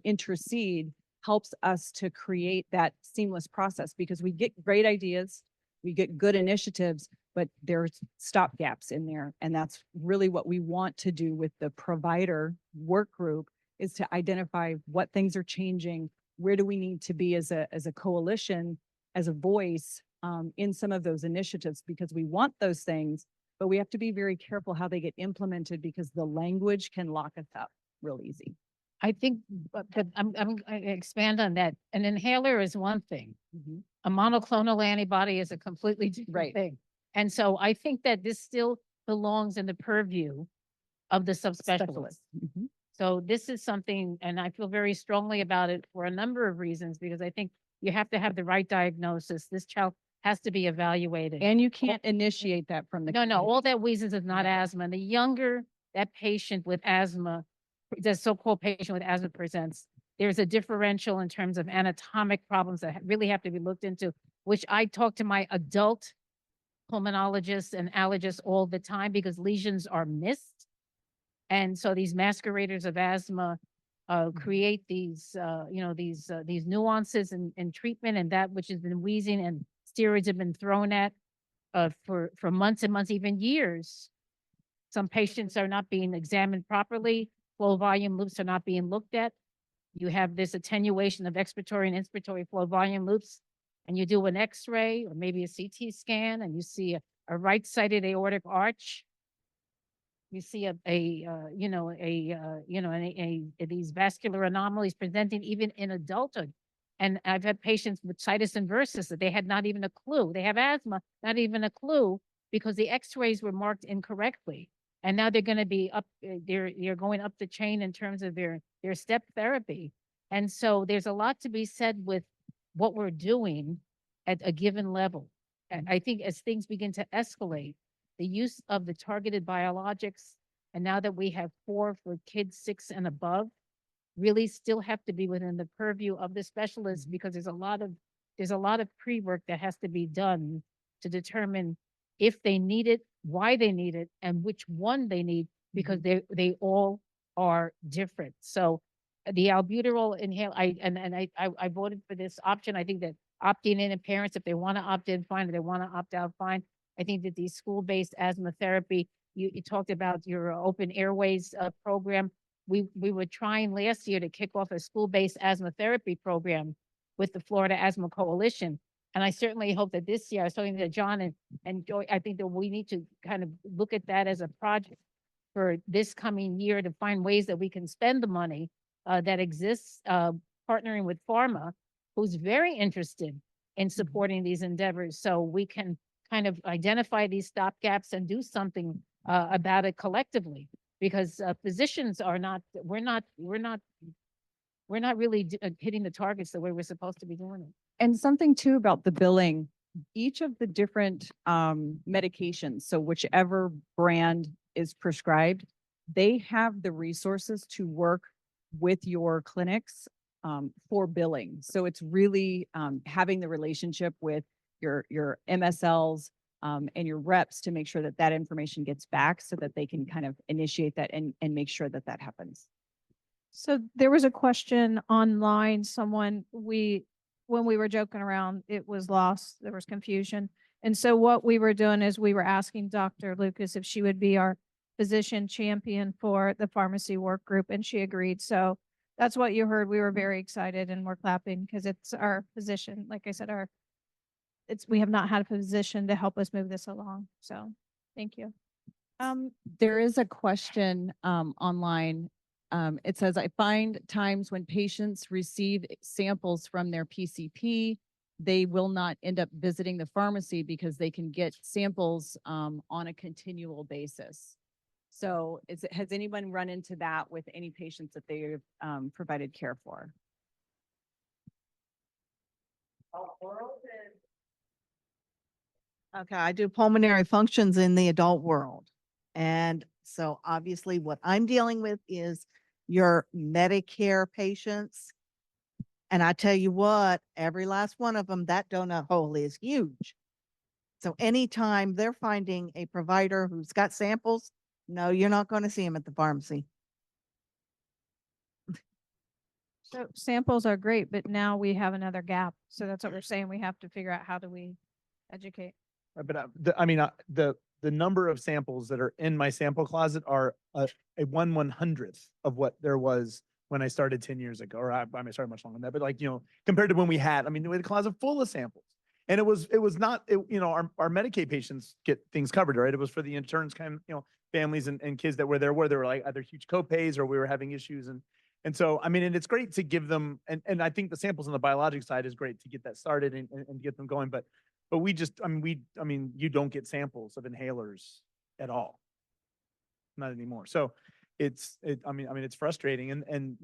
intercede helps us to create that seamless process, because we get great ideas, we get good initiatives, but there's stop gaps in there. And that's really what we want to do with the provider work group, is to identify what things are changing, where do we need to be as a coalition, as a voice in some of those initiatives, because we want those things, but we have to be very careful how they get implemented, because the language can lock us up real easy. I think, but I expand on that. An inhaler is one thing. A monoclonal antibody is a completely different thing. And so I think that this still belongs in the purview of the subspecialist. So this is something, and I feel very strongly about it for a number of reasons, because I think you have to have the right diagnosis. This child has to be evaluated. And you can't initiate that from the No, all that wheezes is not asthma. And the younger that patient with asthma, the so-called patient with asthma presents, there's a differential in terms of anatomic problems that really have to be looked into, which I talk to my adult pulmonologists and allergists all the time, because lesions are missed. And so these masqueraders of asthma create these, these nuances in treatment, and that which has been wheezing and steroids have been thrown at for months and months, even years. Some patients are not being examined properly. Flow volume loops are not being looked at. You have this attenuation of expiratory and inspiratory flow volume loops, and you do an X-ray or maybe a CT scan, and you see a right-sided aortic arch. You see these vascular anomalies presenting even in adulthood. And I've had patients with situs inversus that they had not even a clue. They have asthma, not even a clue, because the X-rays were marked incorrectly. And now they're going to be up, they're going up the chain in terms of their step therapy. And so there's a lot to be said with what we're doing at a given level. And I think as things begin to escalate, the use of the targeted biologics, and now that we have 4 for kids 6 and above, really still have to be within the purview of the specialists, because there's a lot of pre-work that has to be done to determine if they need it, why they need it, and which one they need, because they all are different. So the albuterol inhale, I voted for this option. I think that opting in, and parents, if they want to opt in, fine. If they want to opt out, fine. I think that the school-based asthma therapy, you talked about your open airways program. We were trying last year to kick off a school-based asthma therapy program with the Florida Asthma Coalition. And I certainly hope that this year, I was talking to John and Joy, I think that we need to kind of look at that as a project for this coming year, to find ways that we can spend the money that exists, partnering with pharma who's very interested in supporting these endeavors. So we can kind of identify these stopgaps and do something about it collectively. Because physicians are not, we're not really hitting the targets the way we're supposed to be doing it. And something too about the billing, each of the different medications, so whichever brand is prescribed, they have the resources to work with your clinics for billing. So it's really having the relationship with your MSLs and your reps to make sure that that information gets back so that they can kind of initiate that and make sure that that happens. So there was a question online, when we were joking around, it was lost, there was confusion. And so what we were doing is we were asking Dr. Lucas if she would be our physician champion for the pharmacy work group, and she agreed. So that's what you heard. We were very excited and we're clapping because it's our physician. Like I said, we have not had a physician to help us move this along. So thank you. There is a question online. It says, I find times when patients receive samples from their PCP, they will not end up visiting the pharmacy because they can get samples on a continual basis. So has anyone run into that with any patients that they've provided care for? Okay, I do pulmonary functions in the adult world. And so obviously what I'm dealing with is your Medicare patients. And I tell you what, every last one of them, that donut hole is huge. So anytime they're finding a provider who's got samples, no, you're not going to see them at the pharmacy. So samples are great, but now we have another gap. So that's what we're saying. We have to figure out how do we educate. But the number of samples that are in my sample closet are a 1/100th of what there was when I started 10 years ago, or I started much longer than that, but like, compared to when we had, we had a closet full of samples. And it was not, our Medicaid patients get things covered, right? It was for the insurance families and kids that were there where they were like either huge copays or we were having issues. And so, and it's great to give them, and I think the samples on the biologic side is great to get that started and get them going. But we just, you don't get samples of inhalers at all. Not anymore. So it's frustrating and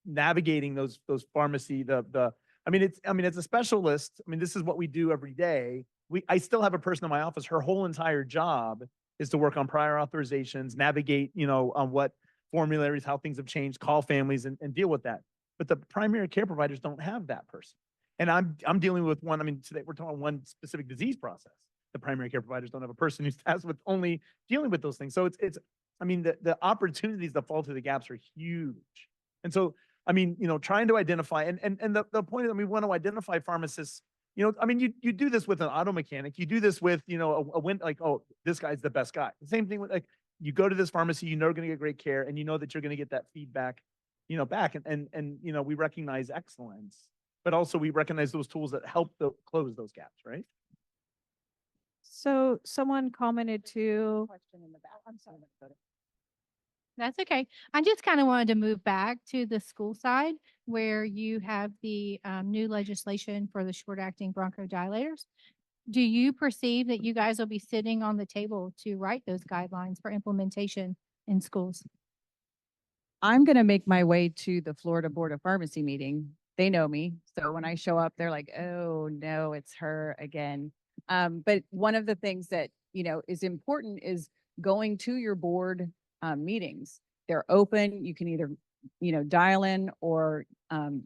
navigating those pharmacy, as a specialist, this is what we do every day. I still have a person in my office, her whole entire job is to work on prior authorizations, navigate, on what formularies, how things have changed, call families and deal with that. But the primary care providers don't have that person. And I'm dealing with one, today we're talking one specific disease process. The primary care providers don't have a person who's tasked with only dealing with those things. So the opportunities that fall through the gaps are huge. And so, trying to identify, and the point is, we want to identify pharmacists, you do this with an auto mechanic, you do this with, a win, like, oh, this guy's the best guy. The same thing with you go to this pharmacy, you're going to get great care and you know that you're going to get that feedback, back. And we recognize excellence, but also we recognize those tools that help close those gaps, right? So someone commented to, Question in the back. I'm sorry. That's okay. I just kind of wanted to move back to the school side where you have the new legislation for the short-acting bronchodilators. Do you perceive that you guys will be sitting on the table to write those guidelines for implementation in schools? I'm going to make my way to the Florida Board of Pharmacy meeting. They know me. So when I show up, they're like, oh, no, it's her again. But one of the things that, is important is going to your board meetings. They're open. You can either, dial in or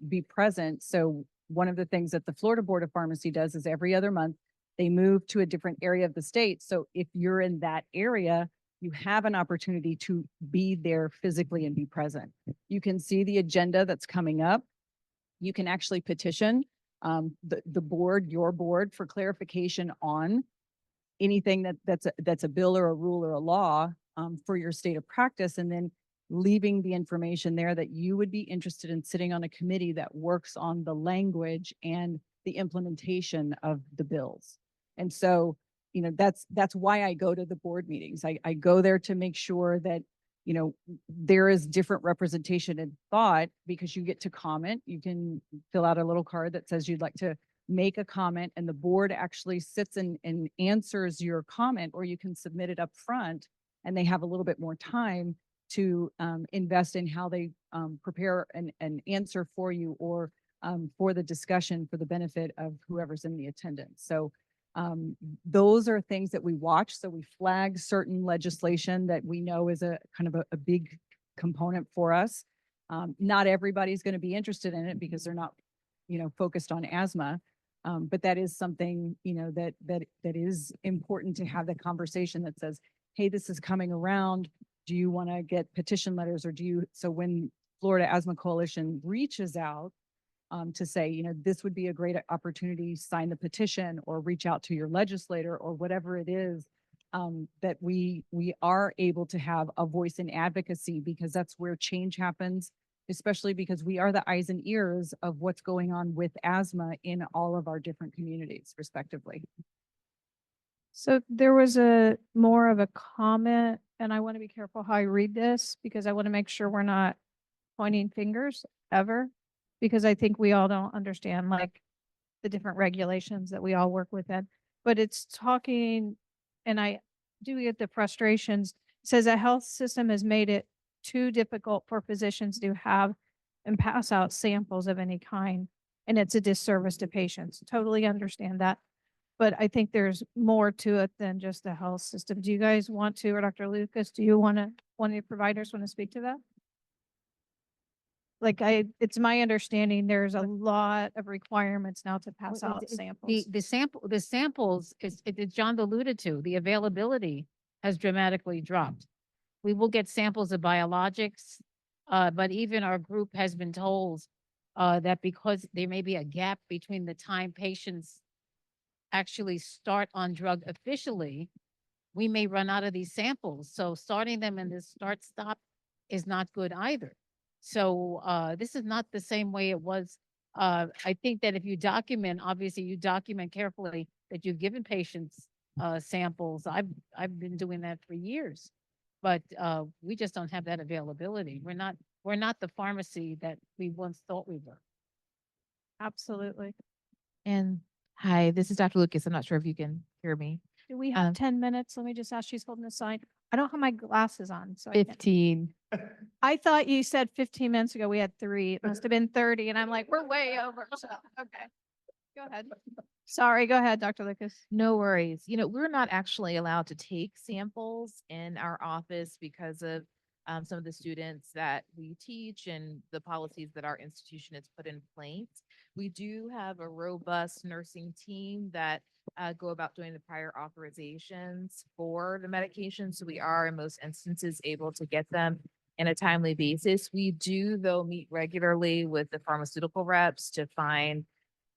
be present. So one of the things that the Florida Board of Pharmacy does is every other month, they move to a different area of the state. So if you're in that area, you have an opportunity to be there physically and be present. You can see the agenda that's coming up. You can actually petition the board, your board, for clarification on anything that's a bill or a rule or a law for your state of practice, and then leaving the information there that you would be interested in sitting on a committee that works on the language and the implementation of the bills. And so, that's why I go to the board meetings. I go there to make sure that, you know, there is different representation in thought because you get to comment. You can fill out a little card that says you'd like to make a comment, and the board actually sits and answers your comment, or you can submit it up front and they have a little bit more time to invest in how they prepare an answer for you, or for the discussion for the benefit of whoever's in the attendance. So those are things that we watch. So we flag certain legislation that we know is a kind of a big component for us. Not everybody's going to be interested in it because they're not, you know, focused on asthma. But that is something, you know, that is important to have the conversation that says, hey, this is coming around. Do you want to get petition letters, or do you? So when Florida Asthma Coalition reaches out to say, you know, this would be a great opportunity, sign the petition or reach out to your legislator or whatever it is, that we are able to have a voice in advocacy, because that's where change happens, especially because we are the eyes and ears of what's going on with asthma in all of our different communities, respectively. So there was a more of a comment, and I want to be careful how I read this because I want to make sure we're not pointing fingers ever, because I think we all don't understand like the different regulations that we all work within. But it's talking, and I do get the frustrations. It says a health system has made it too difficult for physicians to have and pass out samples of any kind, and it's a disservice to patients. Totally understand that. But I think there's more to it than just the health system. Do you guys want to, or Dr. Lucas, do you want to, one of the providers want to speak to that? Like it's my understanding there's a lot of requirements now to pass out samples. The samples is, John alluded to, the availability has dramatically dropped. We will get samples of biologics, but even our group has been told that because there may be a gap between the time patients actually start on drug officially, we may run out of these samples. So starting them in this start-stop is not good either. So this is not the same way it was. I think that if you document, obviously you document carefully that you've given patients samples. I've been doing that for years, but we just don't have that availability. We're not the pharmacy that we once thought we were. Absolutely. And hi, this is Dr. Lucas. I'm not sure if you can hear me. Do we have 10 minutes? Let me just ask, she's holding a sign. I don't have my glasses on, so I can't. 15. I thought you said 15 minutes ago we had 3. It must have been 30. And I'm like, we're way over. So, okay. Go ahead. Sorry. Go ahead, Dr. Lucas. No worries. You know, we're not actually allowed to take samples in our office because of some of the students that we teach and the policies that our institution has put in place. We do have a robust nursing team that go about doing the prior authorizations for the medication. So we are in most instances able to get them in a timely basis. We do, though, meet regularly with the pharmaceutical reps to find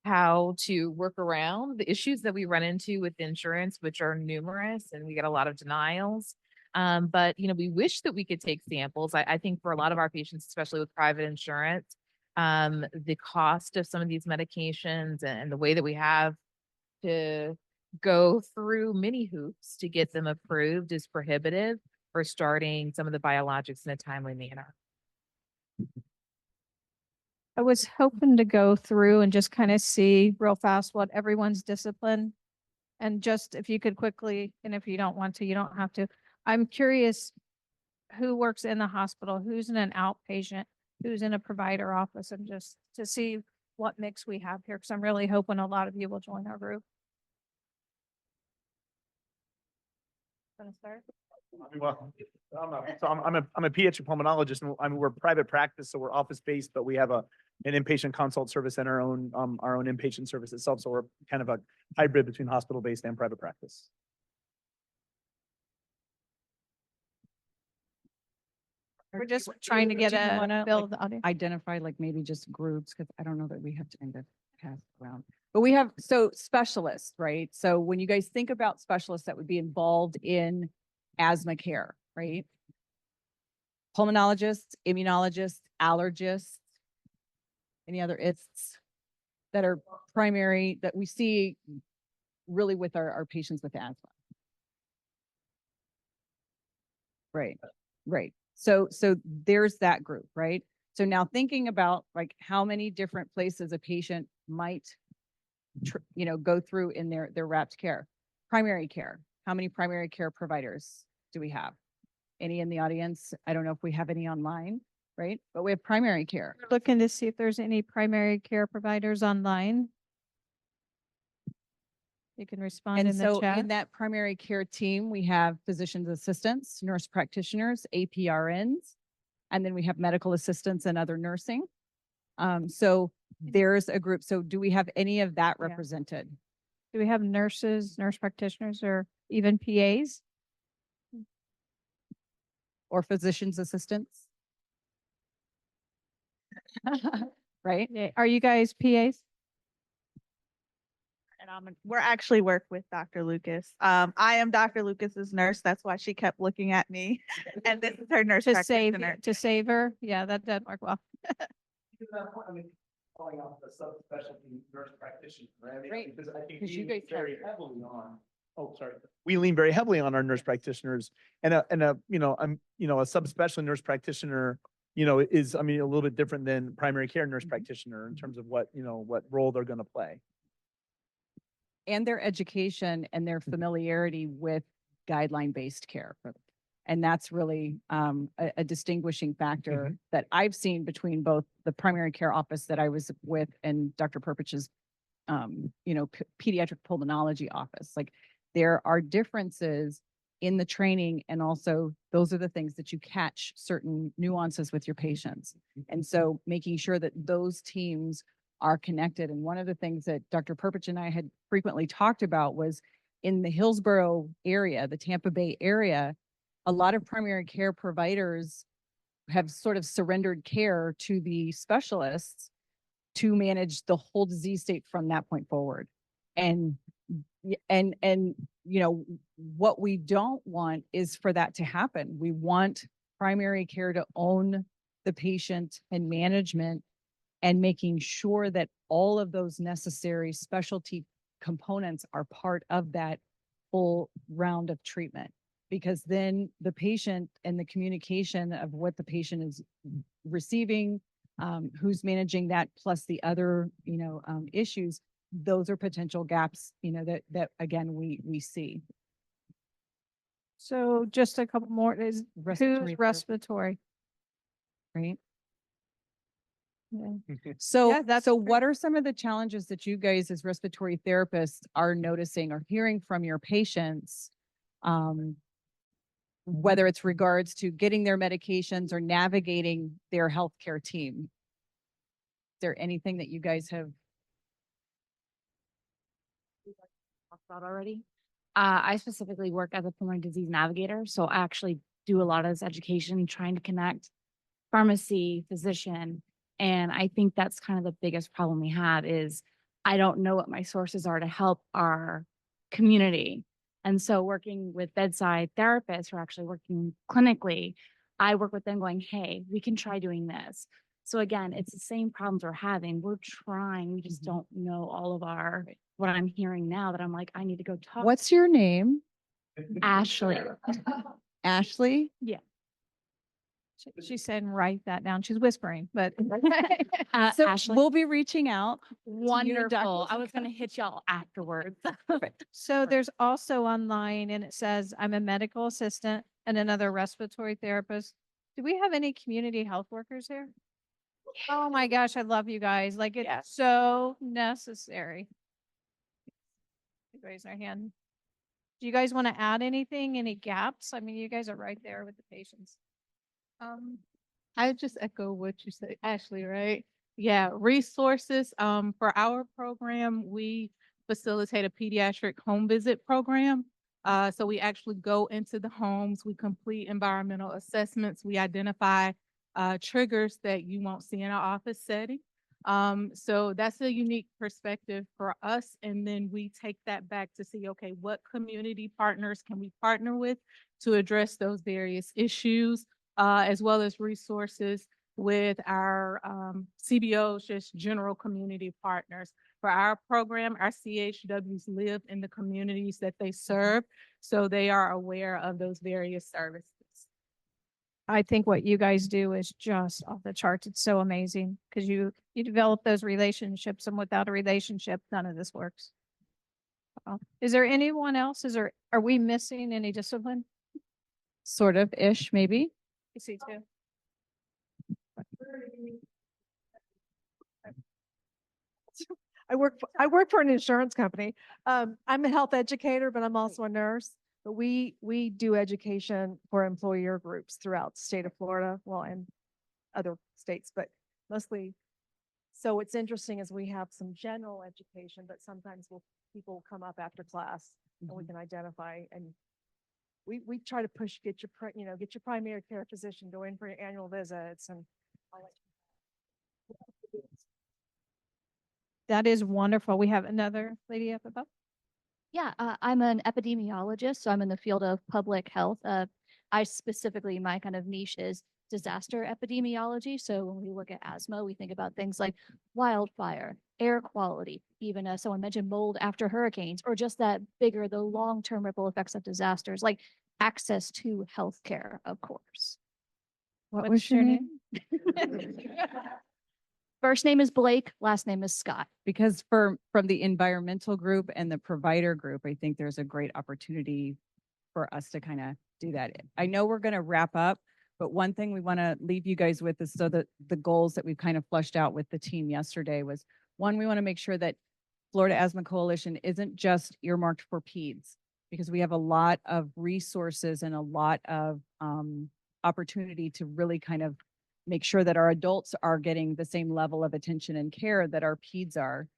how to work around the issues that we run into with insurance, which are numerous, and we get a lot of denials. But, you know, we wish that we could take samples. I think for a lot of our patients, especially with private insurance, the cost of some of these medications and the way that we have to go through many hoops to get them approved is prohibitive for starting some of the biologics in a timely manner. I was hoping to go through and just kind of see real fast what everyone's discipline. And just if you could quickly, and if you don't want to, you don't have to. I'm curious who works in the hospital, who's in an outpatient, who's in a provider office, and just to see what mix we have here, because I'm really hoping a lot of you will join our group. Gonna start? Well, I'm a pediatric pulmonologist, and we're private practice, so we're office based, but we have an inpatient consult service and our own inpatient service itself. So we're kind of a hybrid between hospital based and private practice. We're just trying to get Do you a wanna, build like, the audience. identify like maybe just groups, because I don't know that we have time to pass around. But we have, so specialists, right? So when you guys think about specialists that would be involved in asthma care, right? Pulmonologists, immunologists, allergists, any other ists that are primary that we see really with our patients with asthma. Right, right. So there's that group, right? So now thinking about like how many different places a patient might, go through in their wrapped care. Primary care. How many primary care providers do we have? Any in the audience? I don't know if we have any online, right? But we have primary care. We're looking to see if there's any primary care providers online. You can respond And in the so chat. in that primary care team, we have physician's assistants, nurse practitioners, APRNs, and then we have medical assistants and other nursing. So there's a group. So do we have any of that Yeah. represented? Do we have nurses, nurse practitioners, or even PAs? Or physician's assistants? Right? Yeah. Are you guys PAs? And we're actually work with Dr. Lucas. I am Dr. Lucas's nurse. That's why she kept looking at me. And this is her nurse practitioner. To save her? Yeah, that doesn't work well. Calling out the subspecialty nurse practitioner, right? I mean, Right. because I think Because you we lean guys have- very heavily on, oh, sorry. We lean very heavily on our nurse practitioners and a subspecialty nurse practitioner, is, a little bit different than primary care nurse practitioner in terms of what role they're going to play. And their education and their familiarity with guideline-based care. And that's really a distinguishing factor that I've seen between both the primary care office that I was with and Dr. Perpich's, pediatric pulmonology office. Like there are differences in the training, and also those are the things that you catch certain nuances with your patients. And so making sure that those teams are connected. And one of the things that Dr. Perpich and I had frequently talked about was in the Hillsborough area, the Tampa Bay area, a lot of primary care providers have sort of surrendered care to the specialists to manage the whole disease state from that point forward. And what we don't want is for that to happen. We want primary care to own the patient and management, and making sure that all of those necessary specialty components are part of that full round of treatment. Because then the patient and the communication of what the patient is receiving, who's managing that, plus the other, issues, those are potential gaps, that again, we see. So just a couple more is who's respiratory? Right? Yeah. So, Yeah, that's so great. what are some of the challenges that you guys as respiratory therapists are noticing or hearing from your patients? Whether it's regards to getting their medications or navigating their healthcare team. Is there anything that you guys have? Talked about already. I specifically work as a pulmonary disease navigator, so I actually do a lot of this education, trying to connect pharmacy, physician, and I think that's kind of the biggest problem we have is I don't know what my sources are to help our community. And so working with bedside therapists who are actually working clinically, I work with them going, hey, we can try doing this. So again, it's the same problems we're having. We're trying, we just don't know all of our, what I'm hearing now that I'm like, I need to go talk. What's your name? Ashley? Ashley? She's saying write that down. She's whispering, but So Ashley? we'll be reaching out. Wonderful. Dr. I was going to hit y'all afterwards. so there's also online, and it says I'm a medical assistant and another respiratory therapist. Do we have any community health workers here? Oh my gosh, I love you guys. Like it's Yes. so necessary. Raise their hand. Do you guys want to add anything? Any gaps? I mean, you guys are right there with the patients. I just echo what you said, Ashley, right? Yeah, resources. For our program, we facilitate a pediatric home visit program. So we actually go into the homes, we complete environmental assessments, we identify triggers that you won't see in an office setting. So that's a unique perspective for us. And then we take that back to see, okay, what community partners can we partner with to address those various issues? As well as resources with our CBOs, just general community partners. For our program, our CHWs live in the communities that they serve, so they are aware of those various services. I think what you guys do is just off the charts. It's so amazing because you develop those relationships, and without a relationship, none of this works. Is there anyone else? Are we missing any discipline? Sort of ish, maybe. You see too. I work for an insurance company. I'm a health educator, but I'm also a nurse. But we do education for employer groups throughout the state of Florida, well, and other states, but mostly. So what's interesting is we have some general education, but sometimes people will come up after class and we can identify, and we try to push, get your primary care physician, go in for your annual visits and all that. That is wonderful. We have another lady up above. Yeah, I'm an epidemiologist, so I'm in the field of public health. I specifically, my kind of niche is disaster epidemiology. So when we look at asthma, we think about things like wildfire, air quality, even someone mentioned mold after hurricanes, or just that bigger, the long-term ripple effects of disasters, like access to healthcare, of course. What What's was your your name? First name is Blake, last name is Scott. Because from the environmental group and the provider group, I think there's a great opportunity for us to kind of do that. I know we're going to wrap up, but one thing we want to leave you guys with is so that the goals that we've kind of flushed out with the team yesterday was, one, we want to make sure that Florida Asthma Coalition isn't just earmarked for peds, because we have a lot of resources and a lot of opportunity to really kind of make sure that our adults are getting the same level of attention and care that our peds are.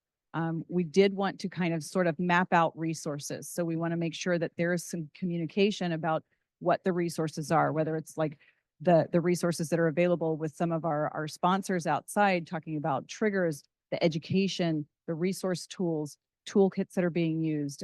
We did want to kind of sort of map out resources. So we want to make sure that there is some communication about what the resources are, whether it's like the resources that are available with some of our sponsors outside, talking about triggers, the education, the resource tools, toolkits that are being used,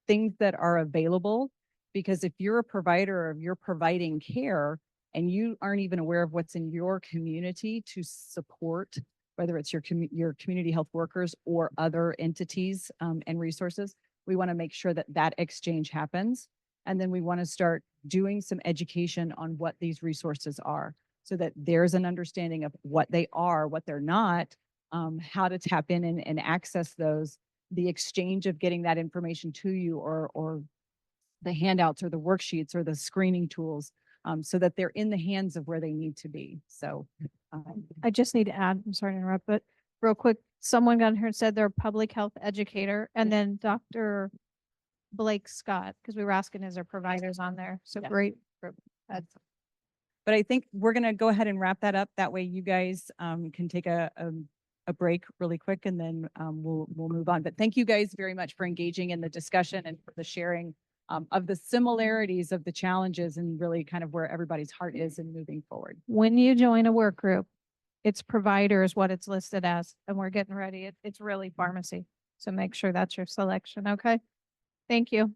things that are available. Because if you're a provider or if you're providing care, and you aren't even aware of what's in your community to support, whether it's your community health workers or other entities and resources, we want to make sure that that exchange happens. And then we want to start doing some education on what these resources are, so that there's an understanding of what they are, what they're not, how to tap in and access those, the exchange of getting that information to you, or the handouts or the worksheets or the screening tools, so that they're in the hands of where they need to be. So I just need to add, I'm sorry to interrupt, but real quick, someone got in here and said they're a public health educator, and then Dr. Blake Scott, because we were asking, is there providers on there? So Yeah. great. but I think we're going to go ahead and wrap that up. That way you guys can take a break really quick, and then we'll move on. But thank you guys very much for engaging in the discussion and for the sharing of the similarities of the challenges, and really kind of where everybody's heart is in moving forward. When you join a work group, it's provider is what it's listed as, and we're getting ready. It's really pharmacy. So make sure that's your selection. Okay. Thank you.